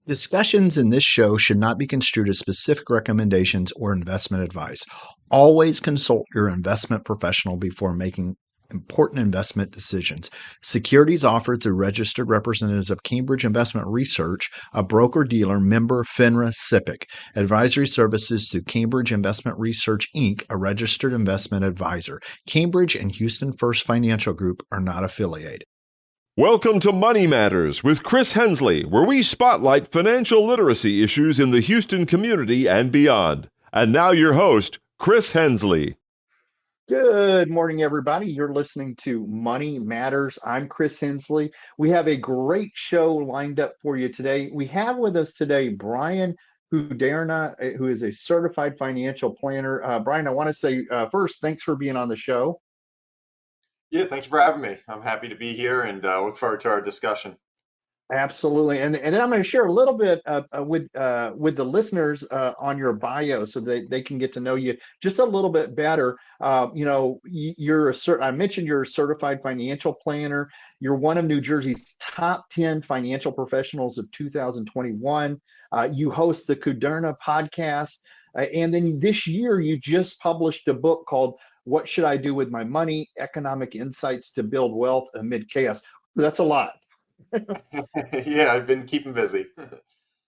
Discussions in this show should not be construed as specific recommendations or investment advice. Always consult your investment professional before making important investment decisions. Securities offered through registered representatives of Cambridge Investment Research, a broker-dealer member FINRA SIPC. Advisory services through Cambridge Investment Research, Inc., a registered investment advisor. Cambridge and Houston First Financial Group are not affiliated. Welcome to Money Matters with Chris Hensley, where we spotlight financial literacy issues in the Houston community and beyond. And now your host, Chris Hensley. Good morning, everybody. You're listening to Money Matters. I'm Chris Hensley. We have a great show lined up for you today. We have with us today Bryan Kuderna, who is a certified financial planner. Bryan, I want to say first, thanks for being on the show. Yeah, thanks for having me. I'm happy to be here and look forward to our discussion. Absolutely, and then I'm going to share a little bit with the listeners on your bio, so they can get to know you just a little bit better. I mentioned you're a certified financial planner. You're one of New Jersey's top 10 financial professionals of 2021. You host the Kuderna podcast, and then this year you just published a book called "What Should I Do with My Money? Economic Insights to Build Wealth Amid Chaos." That's a lot. Yeah, I've been keeping busy.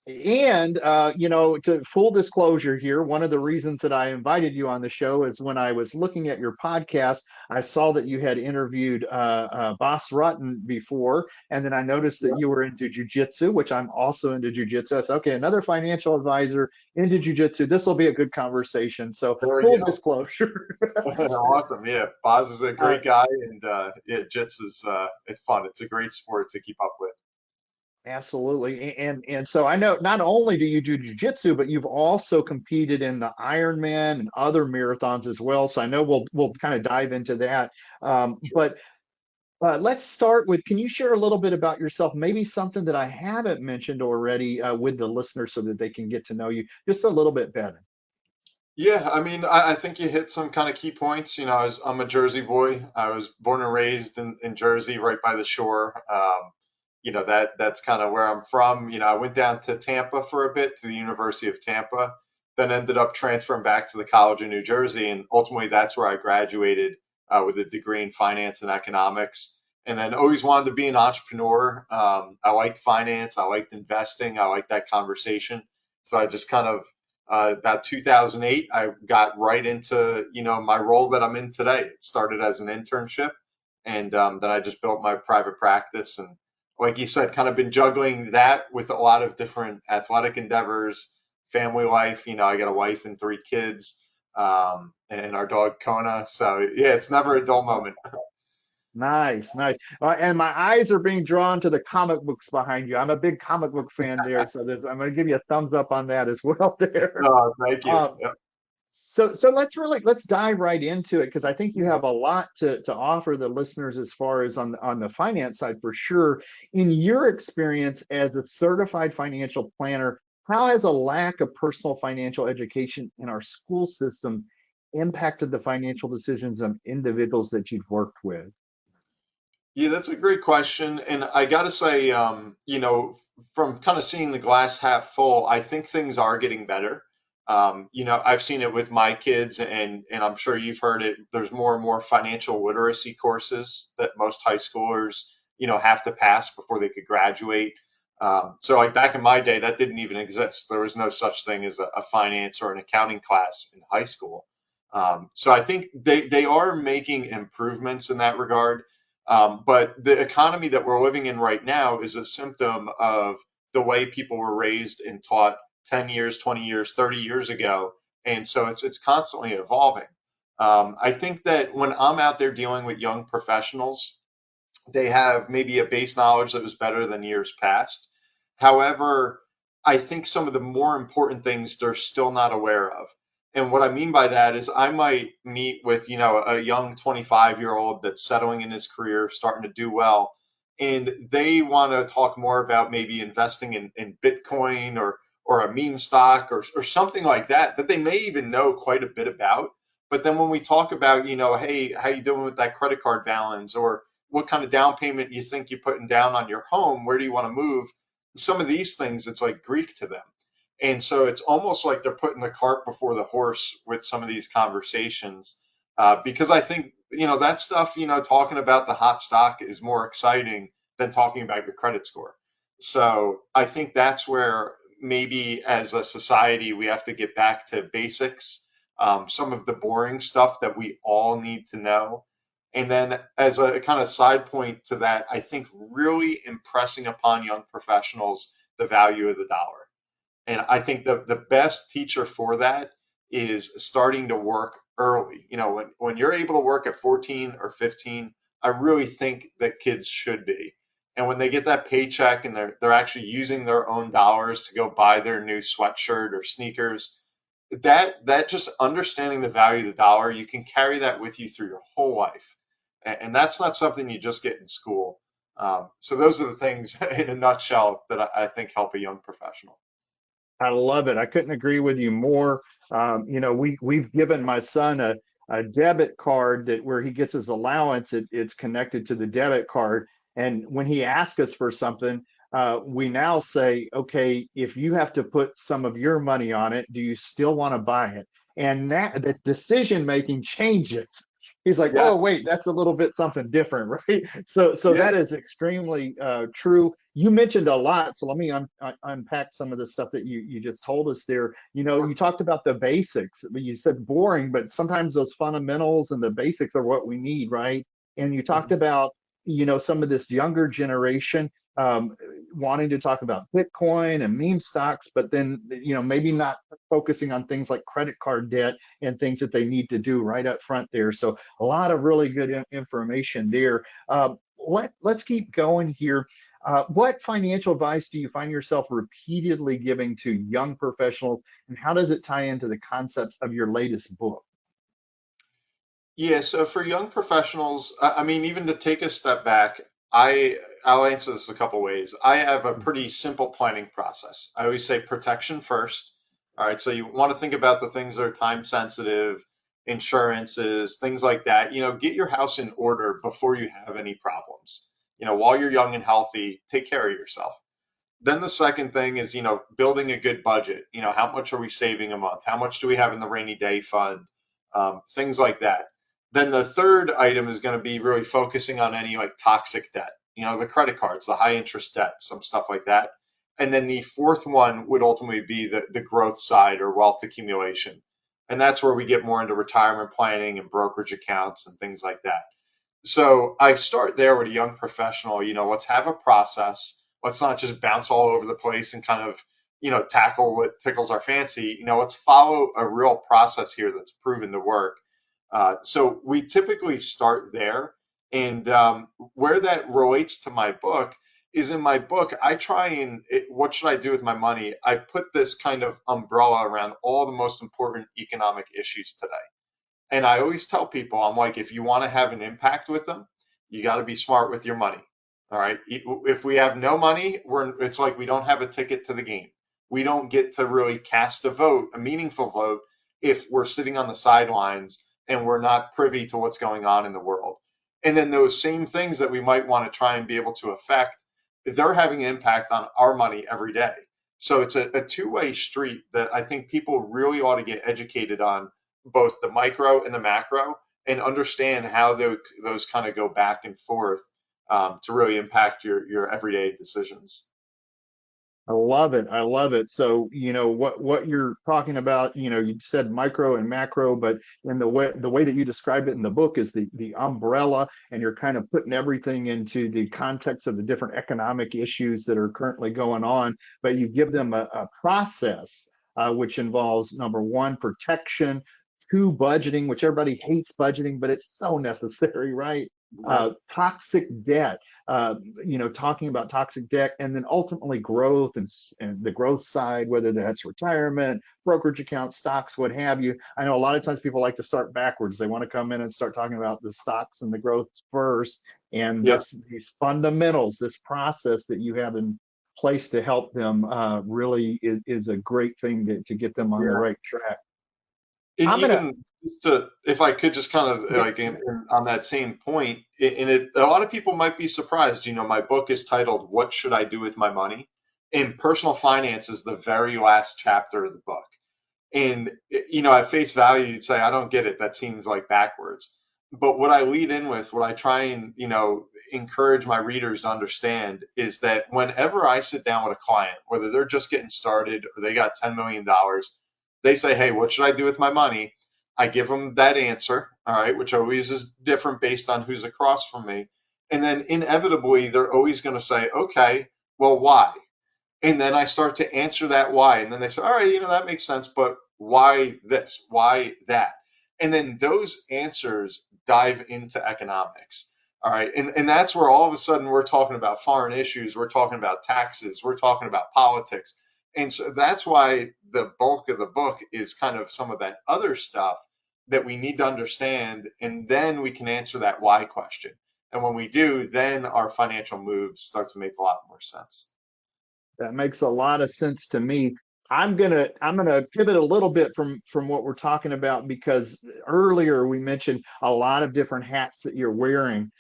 And to full disclosure here, one of the reasons that I invited you on the show is when I was looking at your podcast, I saw that you had interviewed Boss Rutten before, and then I noticed that you were into jujitsu, which I'm also into jujitsu. I said, okay, another financial advisor into jujitsu. This will be a good conversation. So full disclosure. Awesome. Yeah, Boz is a great guy, and yeah, Jits is it's fun. It's a great sport to keep up with. Absolutely. And so I know not only do you do jujitsu, but you've also competed in the Ironman and other marathons as well. So I know we'll kind of dive into that. But let's start with, can you share a little bit about yourself? Maybe something that I haven't mentioned already with the listeners so that they can get to know you just a little bit better. Yeah, I mean, I think you hit some kind of key points. I'm a Jersey boy. I was born and raised in Jersey, right by the shore. That's kind of where I'm from. I went down to Tampa for a bit to the University of Tampa, then ended up transferring back to the College of New Jersey, and ultimately that's where I graduated with a degree in finance and economics. And then always wanted to be an entrepreneur. I liked finance, I liked investing, I liked that conversation. So I just kind of about 2008, I got right into my role that I'm in today. It started as an internship, and then I just built my private practice and like you said, kind of been juggling that with a lot of different athletic endeavors, family life. I got a wife and 3 kids, and our dog Kona. So yeah, it's never a dull moment. Nice, nice. And my eyes are being drawn to the comic books behind you. I'm a big comic book fan there, so I'm going to give you a thumbs up on that as well there. Oh, thank you. Yep. So let's dive right into it because I think you have a lot to offer the listeners as far as on the finance side for sure. In your experience as a certified financial planner, how has a lack of personal financial education in our school system impacted the financial decisions of individuals that you've worked with? Yeah, that's a great question. And I got to say, from kind of seeing the glass half full, I think things are getting better. I've seen it with my kids, and I'm sure you've heard it. There's more and more financial literacy courses that most high schoolers, have to pass before they could graduate. So like back in my day, that didn't even exist. There was no such thing as a finance or an accounting class in high school. So I think they are making improvements in that regard. But the economy that we're living in right now is a symptom of the way people were raised and taught 10 years, 20 years, 30 years ago. And so it's constantly evolving. I think that when I'm out there dealing with young professionals, they have maybe a base knowledge that was better than years past. However, I think some of the more important things they're still not aware of. And what I mean by that is I might meet with, a young 25-year-old that's settling in his career, starting to do well, and they want to talk more about maybe investing in Bitcoin or a meme stock or something like that they may even know quite a bit about. But then when we talk about, hey, how you doing with that credit card balance or what kind of down payment you think you're putting down on your home, where do you want to move? some of these things, it's like Greek to them. And so it's almost like they're putting the cart before the horse with some of these conversations. Because I think, that stuff, talking about the hot stock is more exciting than talking about your credit score. So I think that's where maybe as a society, we have to get back to basics, some of the boring stuff that we all need to know. And then, as a kind of side point to that, I think really impressing upon young professionals the value of the dollar. And I think the best teacher for that is starting to work early. When you're able to work at 14 or 15, I really think that kids should be. And when they get that paycheck and they're actually using their own dollars to go buy their new sweatshirt or sneakers, that just understanding the value of the dollar, you can carry that with you through your whole life. And that's not something you just get in school. So those are the things in a nutshell that I think help a young professional. I love it. I couldn't agree with you more. We've given my son a debit card that where he gets his allowance, it's connected to the debit card. And when he asks us for something, we now say, okay, if you have to put some of your money on it, do you still want to buy it? And that the decision making changes. He's like, Yeah, oh, wait, that's a little bit something different, right? So yeah. that is extremely true. You mentioned a lot, so let me unpack some of the stuff that you just told us there. You talked about the basics, but you said boring, but sometimes those fundamentals and the basics are what we need, right? And you talked Mhm. about, some of this younger generation wanting to talk about Bitcoin and meme stocks, but then, maybe not focusing on things like credit card debt and things that they need to do right up front there. So a lot of really good information there. Let's keep going here. What financial advice do you find yourself repeatedly giving to young professionals, and how does it tie into the concepts of your latest book? Yeah, so for young professionals, I mean, even to take a step back, I'll answer this a couple ways. I have a pretty simple planning process. I always say protection first. All right, so you want to think about the things that are time sensitive, insurances, things like that. Get your house in order before you have any problems. While you're young and healthy, take care of yourself. Then the second thing is, building a good budget. How much are we saving a month? How much do we have in the rainy day fund? Things like that. Then the third item is going to be really focusing on any like toxic debt, the credit cards, the high interest debt, some stuff like that. And then the fourth one would ultimately be the growth side or wealth accumulation. And that's where we get more into retirement planning and brokerage accounts and things like that. So I start there with a young professional. Let's have a process. Let's not just bounce all over the place and kind of, tackle what tickles our fancy. Let's follow a real process here that's proven to work. So we typically start there. And where that relates to my book is in my book, I try and, what should I do with my money? I put this kind of umbrella around all the most important economic issues today. And I always tell people, I'm like, if you want to have an impact with them, you got to be smart with your money. All right. If we have no money, it's like we don't have a ticket to the game. We don't get to really cast a vote, a meaningful vote, if we're sitting on the sidelines and we're not privy to what's going on in the world. And then those same things that we might want to try and be able to affect, they're having an impact on our money every day. So it's a two-way street that I think people really ought to get educated on, both the micro and the macro, and understand how those kind of go back and forth, to really impact your everyday decisions. I love it. I love it. So, what you're talking about, you said micro and macro, but in the way that you described it in the book is the umbrella, and you're kind of putting everything into the context of the different economic issues that are currently going on, but you give them a process which involves number one, protection, two, budgeting, which everybody hates budgeting, but it's so necessary, right? Right. Toxic debt, talking about toxic debt, and then ultimately growth and the growth side, whether that's retirement, brokerage accounts, stocks, what have you. I know a lot of times people like to start backwards. They want to come in and start talking about the stocks and the growth first. And Yeah. these fundamentals, this process that you have in place to help them really is a great thing to get them on the Yeah. right track. And I'm gonna, even if I could just kind of yeah, like on that same point, a lot of people might be surprised. My book is titled "What Should I Do with My Money?" And personal finance is the very last chapter of the book. And, at face value, you'd say, I don't get it. That seems like backwards. But what I lead in with, what I try and, encourage my readers to understand is that whenever I sit down with a client, whether they're just getting started or they got $10 million, they say, hey, what should I do with my money? I give them that answer, all right, which always is different based on who's across from me. And then inevitably, they're always going to say, okay, well, why? And then I start to answer that why. And then they say, all right, that makes sense, but why this? Why that? And then those answers dive into economics. All right. And that's where all of a sudden we're talking about foreign issues, we're talking about taxes, we're talking about politics. And so that's why the bulk of the book is kind of some of that other stuff that we need to understand. And then we can answer that why question. And when we do, then our financial moves start to make a lot more sense. That makes a lot of sense to me. I'm gonna pivot a little bit from what we're talking about because earlier we mentioned a lot of different hats that you're wearing.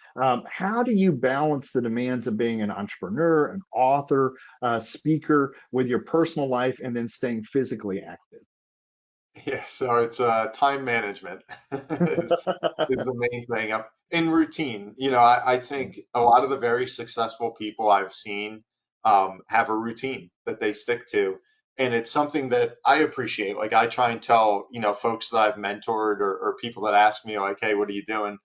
How do you balance the demands of being an entrepreneur, an author, speaker with your personal life and then staying physically active? Yeah, so it's time management is the main thing. In routine, I think a lot of the very successful people I've seen have a routine that they stick to, and it's something that I appreciate. Like I try and tell, folks that I've mentored or people that ask me like, "Hey, what are you doing?"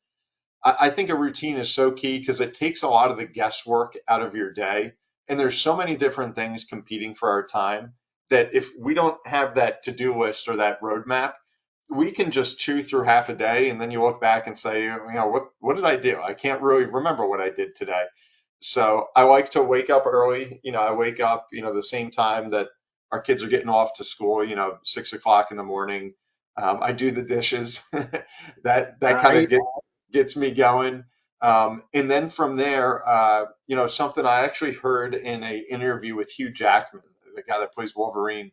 I think a routine is so key because it takes a lot of the guesswork out of your day. And there's so many different things competing for our time that if we don't have that to-do list or that roadmap, we can just chew through half a day and then you look back and say, what did I do? I can't really remember what I did today. So I like to wake up early. I wake up, the same time that our kids are getting off to school, 6 o'clock in the morning. I do the dishes. That kind of Right. gets me going. And then from there, something I actually heard in a interview with Hugh Jackman, the guy that plays Wolverine,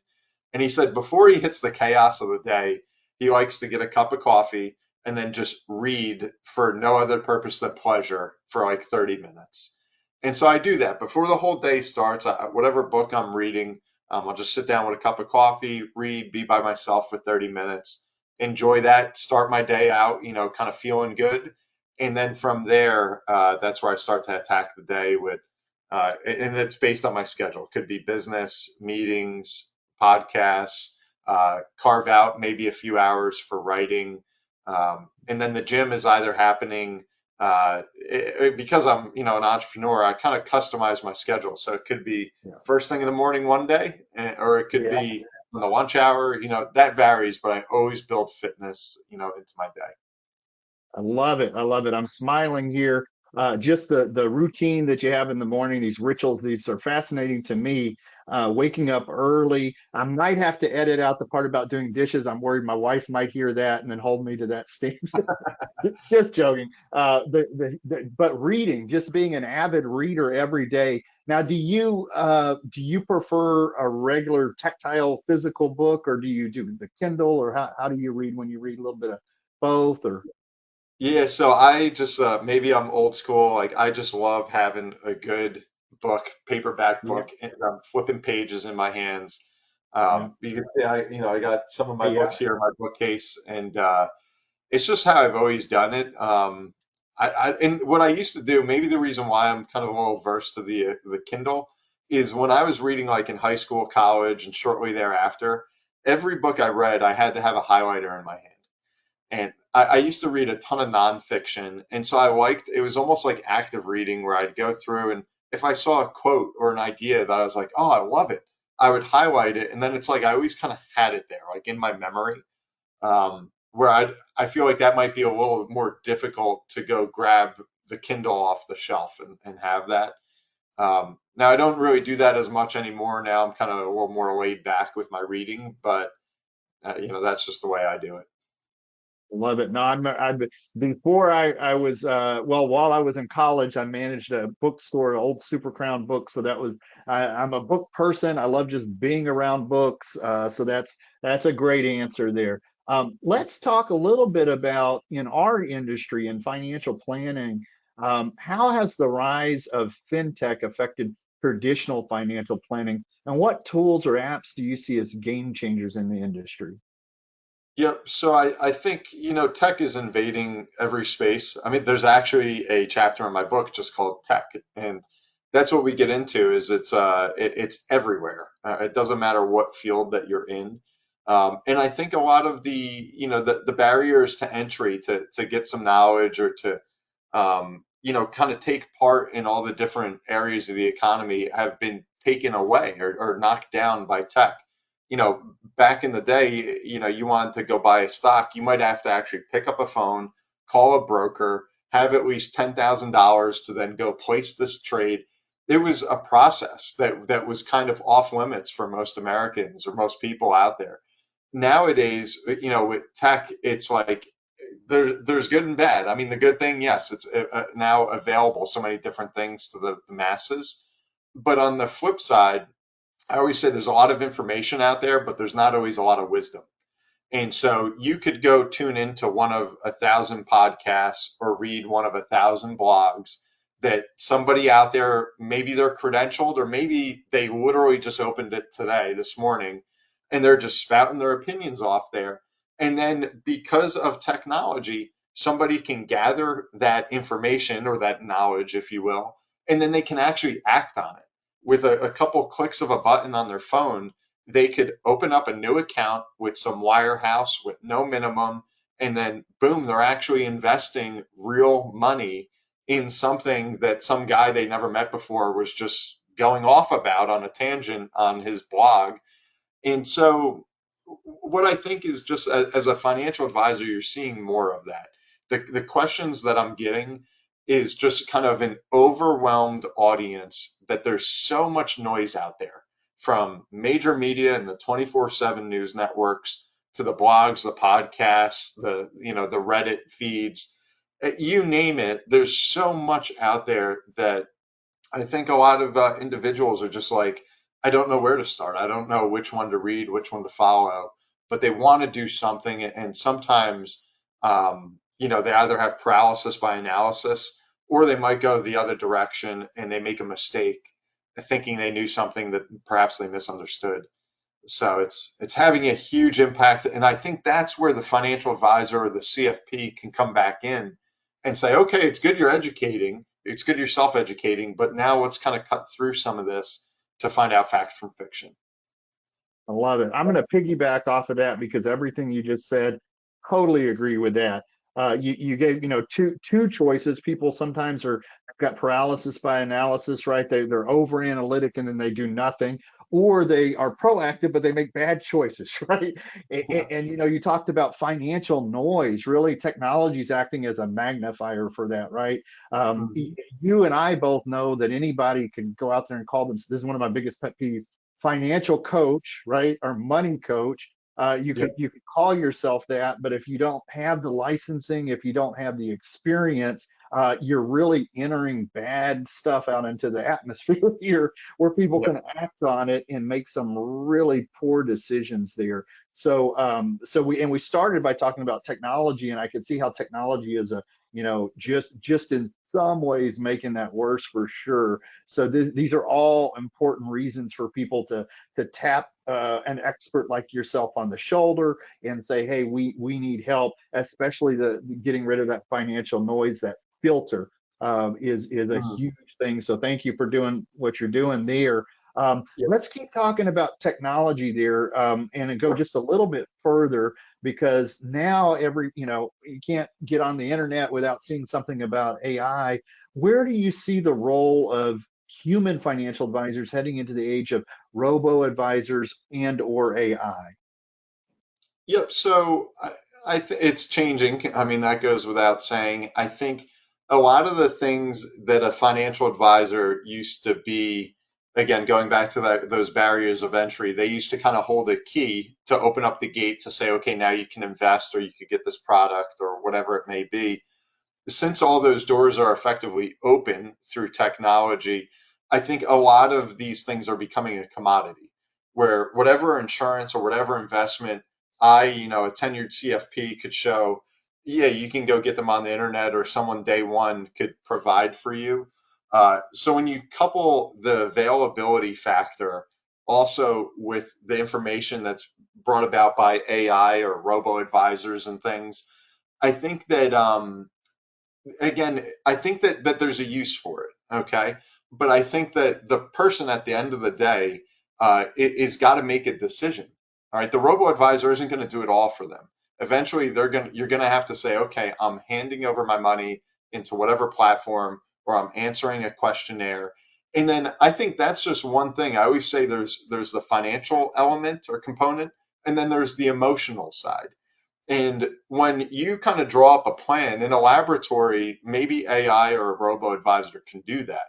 and he said before he hits the chaos of the day, he likes to get a cup of coffee and then just read for no other purpose than pleasure for like 30 minutes. And so I do that before the whole day starts. Whatever book I'm reading, I'll just sit down with a cup of coffee, read, be by myself for 30 minutes, enjoy that, start my day out, kind of feeling good. And then from there, that's where I start to attack the day with, and it's based on my schedule. It could be business, meetings, podcasts, carve out maybe a few hours for writing. And then the gym is either happening because I'm, an entrepreneur, I kind of customize my schedule. So it could be Yeah. first thing in the morning one day, or it could Yeah. be in the lunch hour, that varies, but I always build fitness, into my day. I love it. I love it. I'm smiling here. Just the routine that you have in the morning, these rituals, these are fascinating to me. Waking up early. I might have to edit out the part about doing dishes. I'm worried my wife might hear that and then hold me to that standard. Just joking. But reading, just being an avid reader every day. Now, do you prefer a regular tactile physical book, or do you do the Kindle, or how do you read when you read a little bit of both, or Yeah, so I just maybe I'm old school. Like I just love having a good book, paperback yeah, book, and I'm flipping pages in my hands. yeah, Because yeah, I got some of my yeah. books here in my bookcase, and it's just how I've always done it. And what I used to do, maybe the reason why I'm kind of a little versed to the Kindle is when I was reading like in high school, college, and shortly thereafter, every book I read, I had to have a highlighter in my hand. And I used to read a ton of nonfiction. And so I liked it was almost like active reading where I'd go through and if I saw a quote or an idea that I was like, oh, I love it, I would highlight it. And then it's like I always kind of had it there, like in my memory. Where I feel like that might be a little more difficult to go grab the Kindle off the shelf and have that. Now I don't really do that as much anymore. Now I'm kind of a little more laid back with my reading, but that's just the way I do it. Love it. No, before I was well, while I was in college, I managed a bookstore, old Super Crown books. So that was I'm a book person. I love just being around books. So that's a great answer there. Let's talk a little bit about in our industry in financial planning. How has the rise of fintech affected traditional financial planning? And what tools or apps do you see as game changers in the industry? Yep. So I think, tech is invading every space. I mean, there's actually a chapter in my book just called Tech, and that's what we get into is it's everywhere. It doesn't matter what field that you're in. And I think a lot of the barriers to entry to get some knowledge or to kind of take part in all the different areas of the economy have been taken away or knocked down by tech. Back in the day, you wanted to go buy a stock, you might have to actually pick up a phone, call a broker, have at least $10,000 to then go place this trade. It was a process that was kind of off limits for most Americans or most people out there. Nowadays, with tech, it's like there's good and bad. I mean, the good thing, yes, it's now available so many different things to the masses. But on the flip side, I always say there's a lot of information out there, but there's not always a lot of wisdom. And so you could go tune into one of 1,000 podcasts or read one of 1,000 blogs that somebody out there, maybe they're credentialed or maybe they literally just opened it today, this morning, and they're just spouting their opinions off there. And then because of technology, somebody can gather that information or that knowledge, if you will, and then they can actually act on it with a couple clicks of a button on their phone. They could open up a new account with some wirehouse with no minimum, and then boom, they're actually investing real money in something that some guy they never met before was just going off about on a tangent on his blog. And so, what I think is just as a financial advisor, you're seeing more of that. The questions that I'm getting is just kind of an overwhelmed audience that there's so much noise out there from major media and the 24/7 news networks to the blogs, the podcasts, the Reddit feeds, you name it. There's so much out there that I think a lot of individuals are just like, I don't know where to start. I don't know which one to read, which one to follow, but they want to do something. And sometimes, they either have paralysis by analysis or they might go the other direction and they make a mistake thinking they knew something that perhaps they misunderstood. So it's having a huge impact. And I think that's where the financial advisor or the CFP can come back in and say, okay, it's good you're educating, it's good you're self-educating, but now let's kind of cut through some of this to find out facts from fiction. I love it. I'm going to piggyback off of that because everything you just said, totally agree with that. You gave, two choices. People sometimes are got paralysis by analysis, right? They're over analytic and then they do nothing, or they are proactive but they make bad choices, right? Yeah. And you talked about financial noise. Really, technology is acting as a magnifier for that, right? Mhm. You and I both know that anybody can go out there and call them. This is one of my biggest pet peeves, financial coach, right, or money coach. You Yeah. could call yourself that, but if you don't have the licensing, if you don't have the experience, you're really entering bad stuff out into the atmosphere here, where people Yeah. can act on it and make some really poor decisions there. So we started by talking about technology, and I could see how technology is just in some ways making that worse for sure. So these are all important reasons for people to tap an expert like yourself on the shoulder and say, hey, we need help, especially the getting rid of that financial noise, that filter is a Mhm. huge thing. So thank you for doing what you're doing there. Yeah. Let's keep talking about technology there, and go just a little bit further, because now you can't get on the internet without seeing something about AI. Where do you see the role of human financial advisors heading into the age of robo advisors and or AI? Yep. So it's changing. I mean, that goes without saying. I think a lot of the things that a financial advisor used to be, again, going back to those barriers of entry, they used to kind of hold a key to open up the gate to say, okay, now you can invest or you could get this product or whatever it may be. Since all those doors are effectively open through technology, I think a lot of these things are becoming a commodity where whatever insurance or whatever investment a tenured CFP could show, yeah, you can go get them on the internet or someone day one could provide for you. So when you couple the availability factor also with the information that's brought about by AI or robo advisors and things, I think that again, I think that there's a use for it. Okay, but I think that the person at the end of the day is got to make a decision. All right, the robo advisor isn't going to do it all for them. Eventually, you're going to have to say, okay, I'm handing over my money into whatever platform, or I'm answering a questionnaire. And then I think that's just one thing. I always say there's the financial element or component, and then there's the emotional side. And when you kind of draw up a plan in a laboratory, maybe AI or a robo advisor can do that.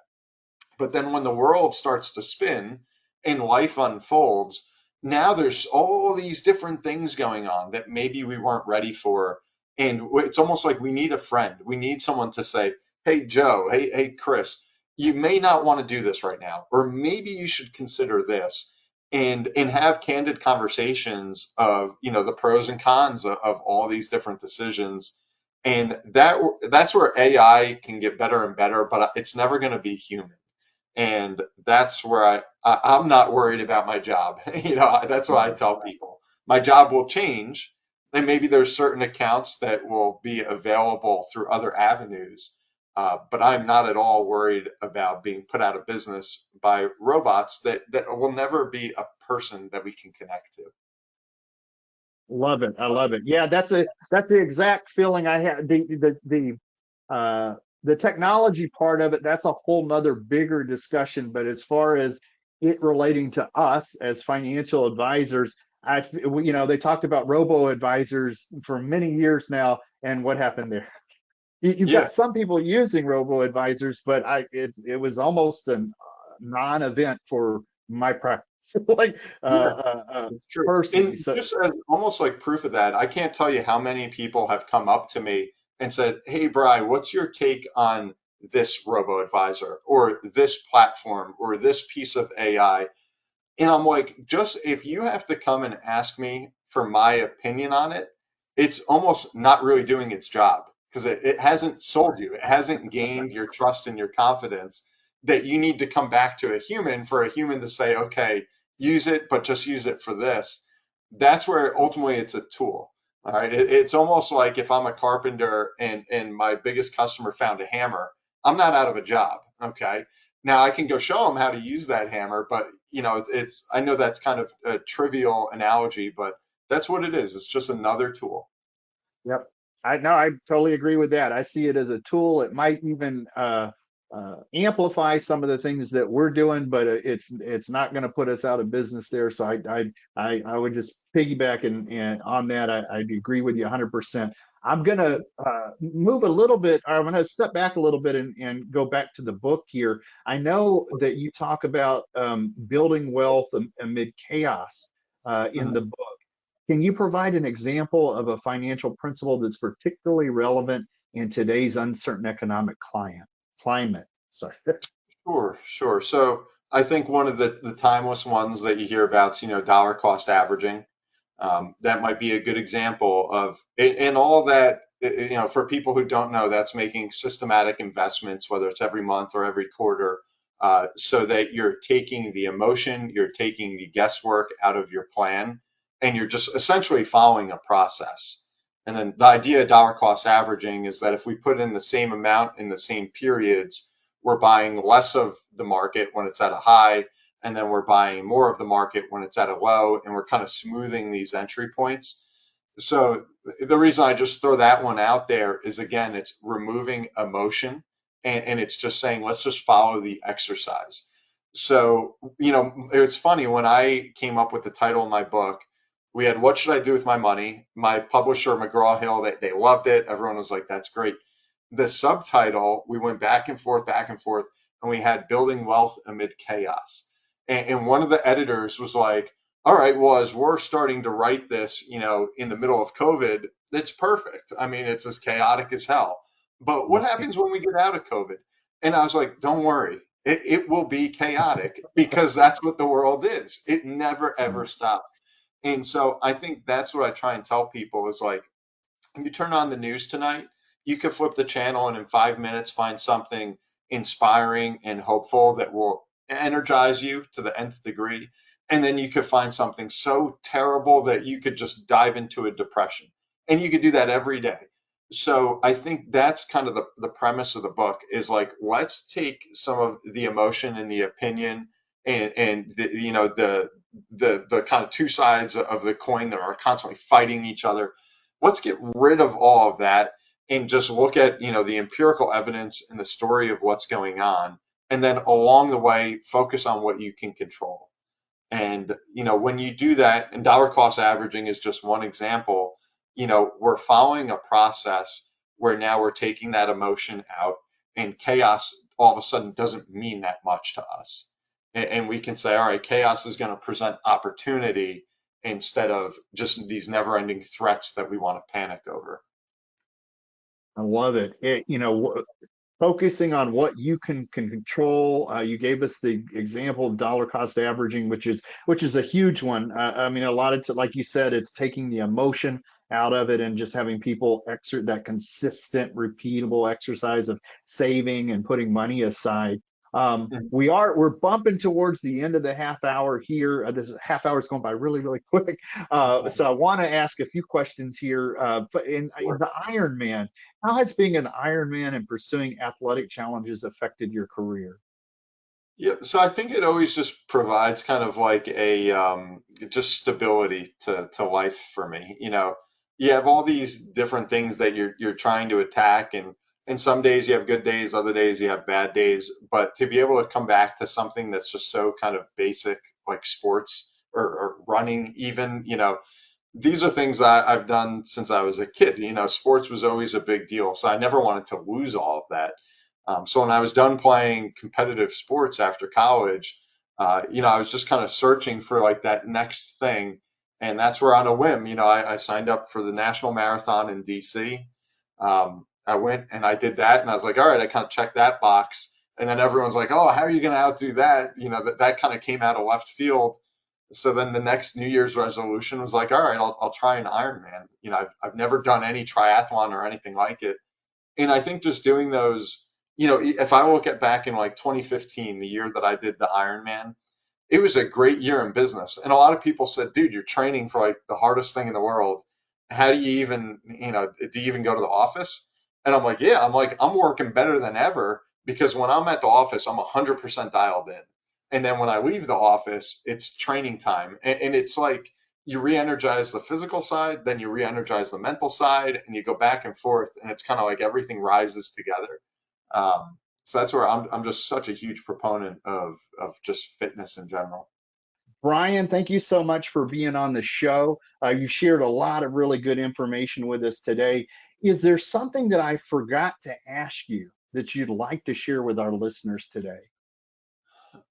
But then when the world starts to spin and life unfolds, now there's all these different things going on that maybe we weren't ready for. And it's almost like we need a friend. We need someone to say, hey, Joe, hey, Chris, you may not want to do this right now, or maybe you should consider this. And have candid conversations of the pros and cons of all these different decisions, and that's where AI can get better and better, but it's never going to be human. And that's where I'm not worried about my job. That's what I tell people. My job will change, and maybe there's certain accounts that will be available through other avenues. But I'm not at all worried about being put out of business by robots that will never be a person that we can connect to. Love it. I love it. Yeah, that's the exact feeling I had. The technology part of it, that's a whole nother bigger discussion. But as far as it relating to us as financial advisors, they talked about robo advisors for many years now, and what happened there? You've Yeah, got some people using robo advisors, but it was almost a non-event for my practice, like yeah. It's true. personally. And So just as almost like proof of that, I can't tell you how many people have come up to me and said, hey, Bry, what's your take on this robo advisor or this platform or this piece of AI? And I'm like, just if you have to come and ask me for my opinion on it, it's almost not really doing its job because it hasn't sold you. It hasn't gained your trust and your confidence that you need to come back to a human for a human to say, okay, use it, but just use it for this. That's where ultimately it's a tool. All right. It's almost like if I'm a carpenter and my biggest customer found a hammer, I'm not out of a job. Okay. Now I can go show them how to use that hammer, but it's I know that's kind of a trivial analogy, but that's what it is. It's just another tool. yep. I totally agree with that. I see it as a tool. It might even amplify some of the things that we're doing, but it's not going to put us out of business there. So I would just piggyback and on that. I'd agree with you 100%. I'm going to move a little bit. I'm going to step back a little bit and go back to the book here. I know that you talk about building wealth amid chaos in Mhm. the book. Can you provide an example of a financial principle that's particularly relevant in today's uncertain economic climate? Sorry. Sure, sure. So I think one of the timeless ones that you hear about is, dollar cost averaging. That might be a good example of, and all that, for people who don't know, that's making systematic investments, whether it's every month or every quarter, so that you're taking the emotion, you're taking the guesswork out of your plan, and you're just essentially following a process. And then the idea of dollar cost averaging is that if we put in the same amount in the same periods, we're buying less of the market when it's at a high, and then we're buying more of the market when it's at a low, and we're kind of smoothing these entry points. So the reason I just throw that one out there is, again, it's removing emotion, and it's just saying let's just follow the exercise. So it's funny, when I came up with the title of my book, we had what should I do with my money. My publisher, McGraw-Hill, they loved it. Everyone was like, that's great. The subtitle, we went back and forth, and we had building wealth amid chaos. And one of the editors was like, all right, well, as we're starting to write this, in the middle of COVID, it's perfect. I mean, it's as chaotic as hell. But what happens when we get out of COVID? And I was like, don't worry, it will be chaotic because that's what the world is. It never, ever stops. And so I think that's what I try and tell people is like, you turn on the news tonight, you could flip the channel and in 5 minutes find something inspiring, and hopeful that will energize you to the nth degree. And then you could find something so terrible that you could just dive into a depression. And you could do that every day. So I think that's kind of the premise of the book is like, let's take some of the emotion and the opinion and the, the kind of two sides of the coin that are constantly fighting each other. Let's get rid of all of that and just look at, the empirical evidence and the story of what's going on. And then along the way, focus on what you can control. And, when you do that, and dollar cost averaging is just one example, we're following a process where now we're taking that emotion out, and chaos all of a sudden doesn't mean that much to us. And we can say, all right, chaos is going to present opportunity instead of just these never ending threats that we want to panic over. I love it. Focusing on what you can control. You gave us the example of dollar cost averaging, which is a huge one. I mean, a lot of like you said, it's taking the emotion out of it and just having people exert that consistent, repeatable exercise of saving and putting money aside. We're bumping towards the end of the half hour here. This half hour is going by really, really quick. So I want to ask a few questions here. In the Ironman, how has being an Ironman and pursuing athletic challenges affected your career? Yeah, so I think it always just provides kind of like a just stability to life for me. You have all these different things that you're trying to attack, and some days you have good days, other days you have bad days. But to be able to come back to something that's just so kind of basic, like sports or running, even, these are things that I've done since I was a kid. Sports was always a big deal, so I never wanted to lose all of that. So when I was done playing competitive sports after college, I was just kind of searching for like that next thing, and that's where on a whim, I signed up for the National Marathon in DC. I went and I did that, and I was like, all right, I kind of checked that box, and then everyone's like, oh, how are you going to outdo that? That kind of came out of left field. So then the next New Year's resolution was like, all right, I'll try an Ironman. I've never done any triathlon or anything like it, and I think just doing those, if I look at back in like 2015, the year that I did the Ironman, it was a great year in business. And a lot of people said, dude, you're training for like the hardest thing in the world. How do you even, do you even go to the office? And I'm like, yeah, I'm working better than ever because when I'm at the office, I'm 100% dialed in. And then when I leave the office, it's training time. And it's like you re-energize the physical side, then you re-energize the mental side, and you go back and forth. And it's kind of like everything rises together. So that's where I'm just such a huge proponent of just fitness in general. Bryan, thank you so much for being on the show. You shared a lot of really good information with us today. Is there something that I forgot to ask you that you'd like to share with our listeners today?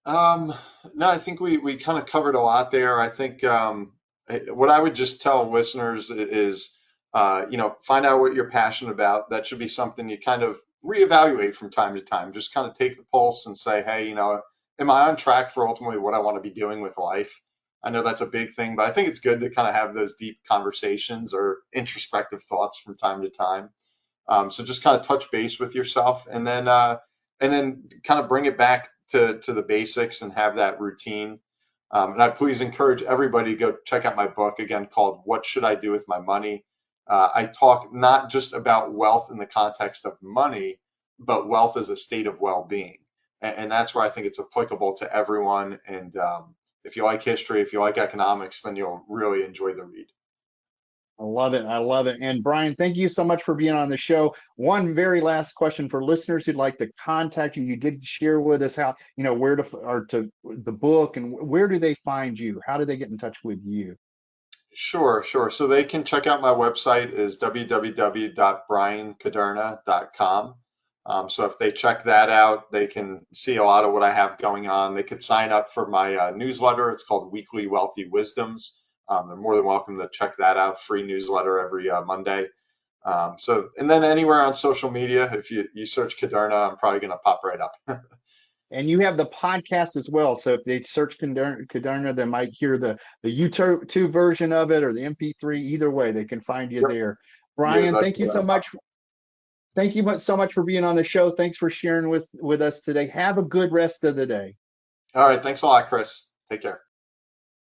Um, no, I think we kind of covered a lot there. I think what I would just tell listeners is, find out what you're passionate about. That should be something you kind of reevaluate from time to time. Just kind of take the pulse and say, hey, am I on track for ultimately what I want to be doing with life? I know that's a big thing, but I think it's good to kind of have those deep conversations or introspective thoughts from time to time. So just kind of touch base with yourself, and then kind of bring it back to the basics and have that routine. And I please encourage everybody to go check out my book again called "What Should I Do with My Money." I talk not just about wealth in the context of money, but wealth as a state of well-being, and that's where I think it's applicable to everyone. And if you like history, if you like economics, then you'll really enjoy the read. I love it. I love it. And Bryan, thank you so much for being on the show. One very last question for listeners who'd like to contact you. You did share with us how, where to, or to the book, and where do they find you? How do they get in touch with you? Sure, sure. So they can check out my website is www.bryankuderna.com. So if they check that out, they can see a lot of what I have going on. They could sign up for my newsletter. It's called Weekly Wealthy Wisdoms. They're more than welcome to check that out. Free newsletter every Monday. And then anywhere on social media, if you search Kuderna, I'm probably going to pop right up. And you have the podcast as well. So if they search Kuderna, they might hear the YouTube version of it or the MP3. Either way, they can find you Yep. there. Yeah, Bryan, that's thank you what so I'm. much. Thank you so much for being on the show. Thanks for sharing with us today. Have a good rest of the day. All right. Thanks a lot, Chris. Take care.